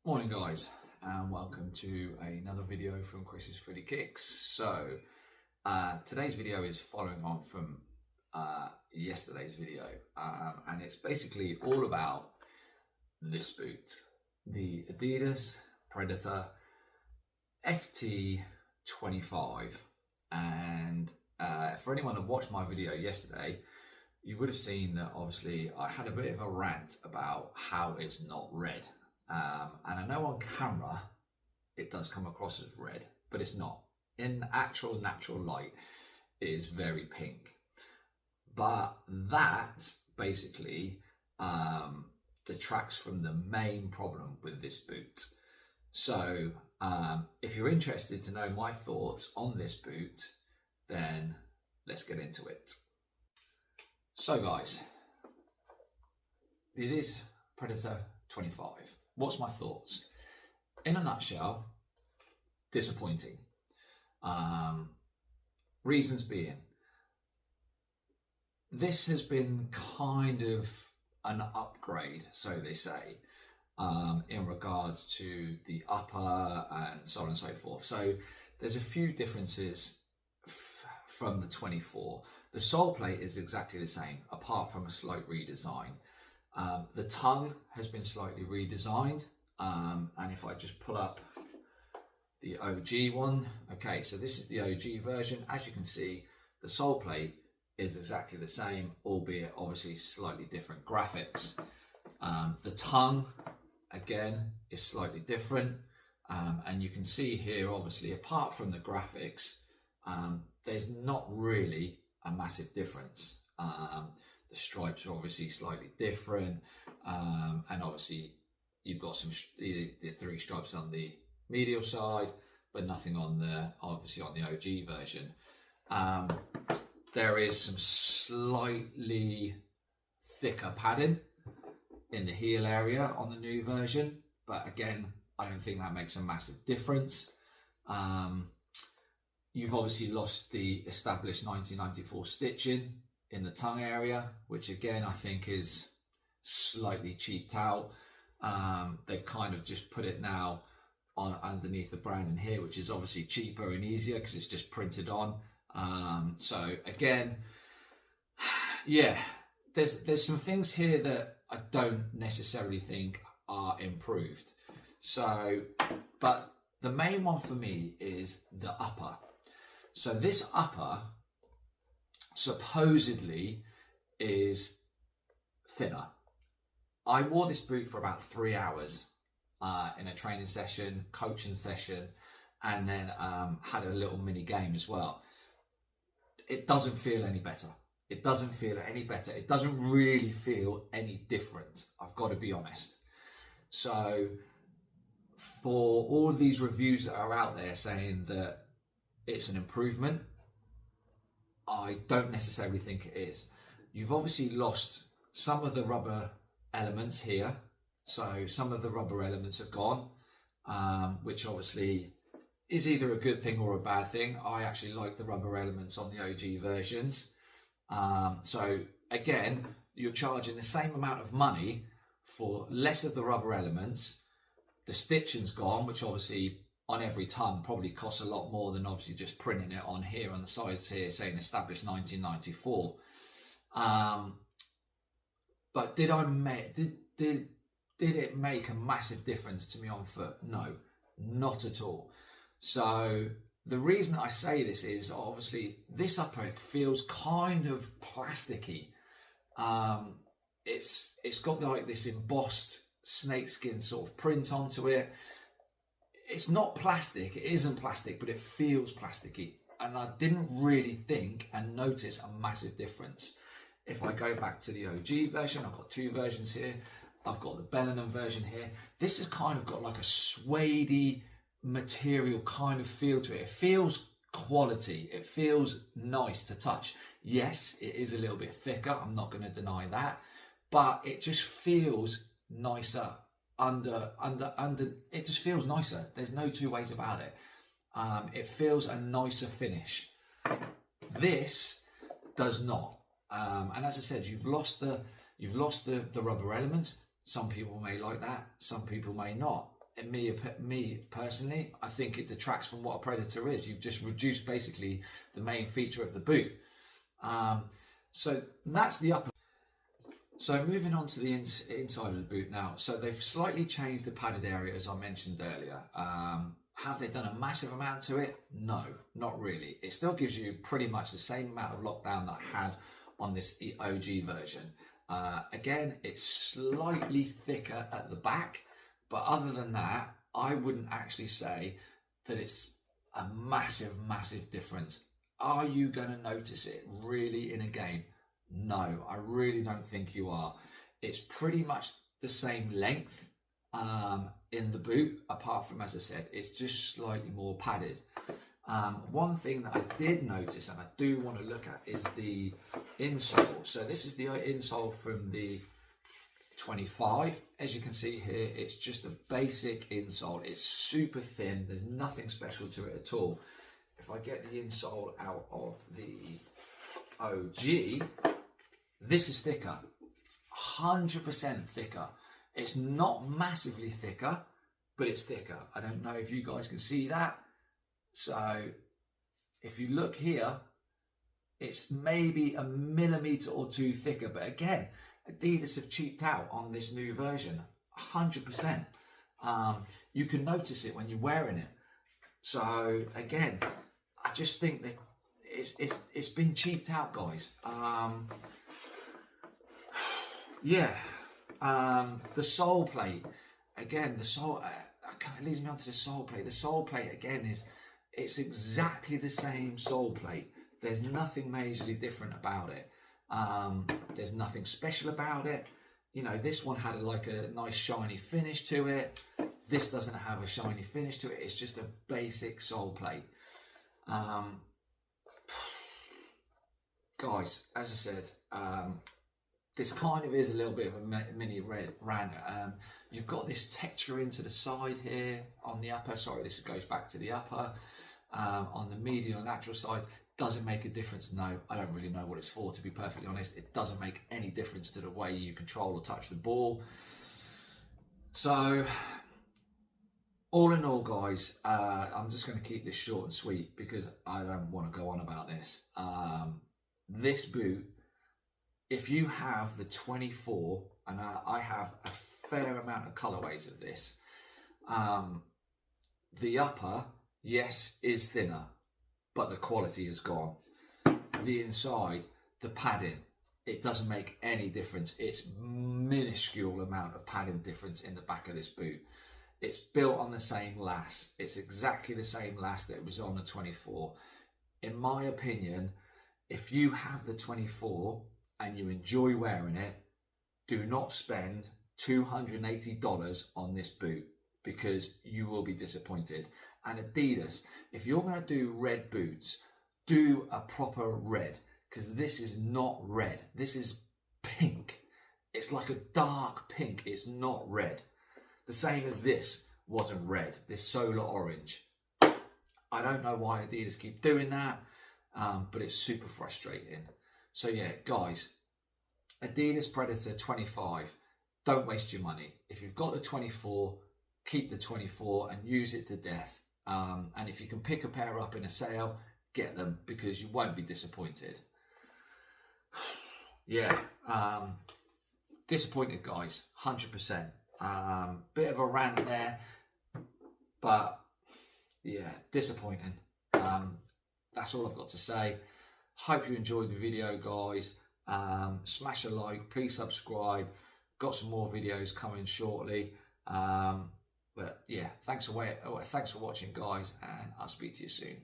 Morning guys, and welcome to another video from Chris's Footy Kicks. So today's video is following on from yesterday's video, and it's basically all about this boot, the Adidas Predator FT25. And for anyone that watched my video yesterday, you would have seen that obviously I had a bit of a rant about how it's not red. And I know on camera it does come across as red, but it's not. In actual natural light, it is very pink. But that basically detracts from the main problem with this boot. So if you're interested to know my thoughts on this boot, then let's get into it. So guys, it is Predator 25. What's my thoughts? In a nutshell, disappointing. Reasons being, this has been kind of an upgrade, so they say, in regards to the upper and so on and so forth. So there's a few differences from the 24. The sole plate is exactly the same, apart from a slight redesign. The tongue has been slightly redesigned, and if I just pull up the OG one, okay, so this is the OG version. As you can see, the sole plate is exactly the same, albeit obviously slightly different graphics. The tongue, again, is slightly different, and you can see here, obviously, apart from the graphics, there's not really a massive difference. The stripes are obviously slightly different, and obviously you've got the three stripes on the medial side, but nothing on the obviously on the OG version. There is some slightly thicker padding in the heel area on the new version, but again, I don't think that makes a massive difference. You've obviously lost the established 1994 stitching in the tongue area, which again I think is slightly cheaped out. They've kind of just put it now on underneath the branding here, which is obviously cheaper and easier because it's just printed on. So again, yeah, there's some things here that I don't necessarily think are improved. So, but the main one for me is the upper. So this upper supposedly is thinner. I wore this boot for about 3 hours in a training session, coaching session, and then had a little mini game as well. It doesn't feel any better. It doesn't feel any better. It doesn't really feel any different, I've got to be honest. So for all of these reviews that are out there saying that it's an improvement, I don't necessarily think it is. You've obviously lost some of the rubber elements here. So some of the rubber elements are gone, which obviously is either a good thing or a bad thing. I actually like the rubber elements on the OG versions. So again, you're charging the same amount of money for less of the rubber elements. The stitching's gone, which obviously on every tongue probably costs a lot more than obviously just printing it on here on the sides here saying established 1994. But did it make a massive difference to me on foot? No, not at all. So the reason I say this is obviously this upper feels kind of plasticky. It's got like this embossed snakeskin sort of print onto it. It's not plastic, it isn't plastic, but it feels plasticky. And I didn't really think and notice a massive difference. If I go back to the OG version, I've got two versions here. I've got the Bellingham version here. This has kind of got like a suede-y material kind of feel to it. It feels quality. It feels nice to touch. Yes, it is a little bit thicker. I'm not going to deny that. But it just feels nicer. It just feels nicer. There's no two ways about it. It feels a nicer finish. This does not. And as I said, you've lost the rubber elements. Some people may like that, some people may not. me personally, I think it detracts from what a Predator is. You've just reduced basically the main feature of the boot. So that's the upper. So moving on to the inside of the boot now. So they've slightly changed the padded area, as I mentioned earlier. Have they done a massive amount to it? No, not really. It still gives you pretty much the same amount of lockdown that I had on this OG version. Again, it's slightly thicker at the back, but other than that, I wouldn't actually say that it's a massive difference. Are you going to notice it really in a game? No, I really don't think you are. It's pretty much the same length in the boot, apart from, as I said, it's just slightly more padded. One thing that I did notice and I do want to look at is the insole. So this is the insole from the 25. As you can see here, it's just a basic insole. It's super thin. There's nothing special to it at all. If I get the insole out of the OG, this is thicker, 100% thicker. It's not massively thicker, but it's thicker. I don't know if you guys can see that. So if you look here, it's maybe a millimeter or two thicker. But again, Adidas have cheaped out on this new version, 100%. You can notice it when you're wearing it. So again, I just think that it's been cheaped out, guys. The sole plate, again, the sole, it leads me on to the sole plate. The sole plate, again, it's exactly the same sole plate. There's nothing majorly different about it. There's nothing special about it. You know, this one had like a nice shiny finish to it. This doesn't have a shiny finish to it. It's just a basic sole plate. Guys, as I said, this kind of is a little bit of a mini rant. You've got this texture into the side here on the upper. Sorry, this goes back to the upper. On the medial and lateral sides, doesn't make a difference. No, I don't really know what it's for, to be perfectly honest. It doesn't make any difference to the way you control or touch the ball. So, all in all, guys, I'm just going to keep this short and sweet because I don't want to go on about this. This boot, if you have the 24, and I have a fair amount of colorways of this, the upper, yes, is thinner, but the quality is gone. The inside, the padding, it doesn't make any difference. It's minuscule amount of padding difference in the back of this boot. It's built on the same lass. It's exactly the same lass that it was on the 24. In my opinion, if you have the 24 and you enjoy wearing it, do not spend $280 on this boot because you will be disappointed. And Adidas, if you're going to do red boots, do a proper red, because this is not red. This is pink. It's like a dark pink. It's not red. The same as this wasn't red, this solar orange. I don't know why Adidas keep doing that, but it's super frustrating. So yeah, guys, Adidas Predator 25, don't waste your money. If you've got the 24, keep the 24 and use it to death. And if you can pick a pair up in a sale, get them because you won't be disappointed. Yeah, disappointed, guys, 100%. Bit of a rant there, but yeah, disappointing. That's all I've got to say. Hope you enjoyed the video, guys. Smash a like, please subscribe. Got some more videos coming shortly. But yeah, thanks for watching, guys, and I'll speak to you soon.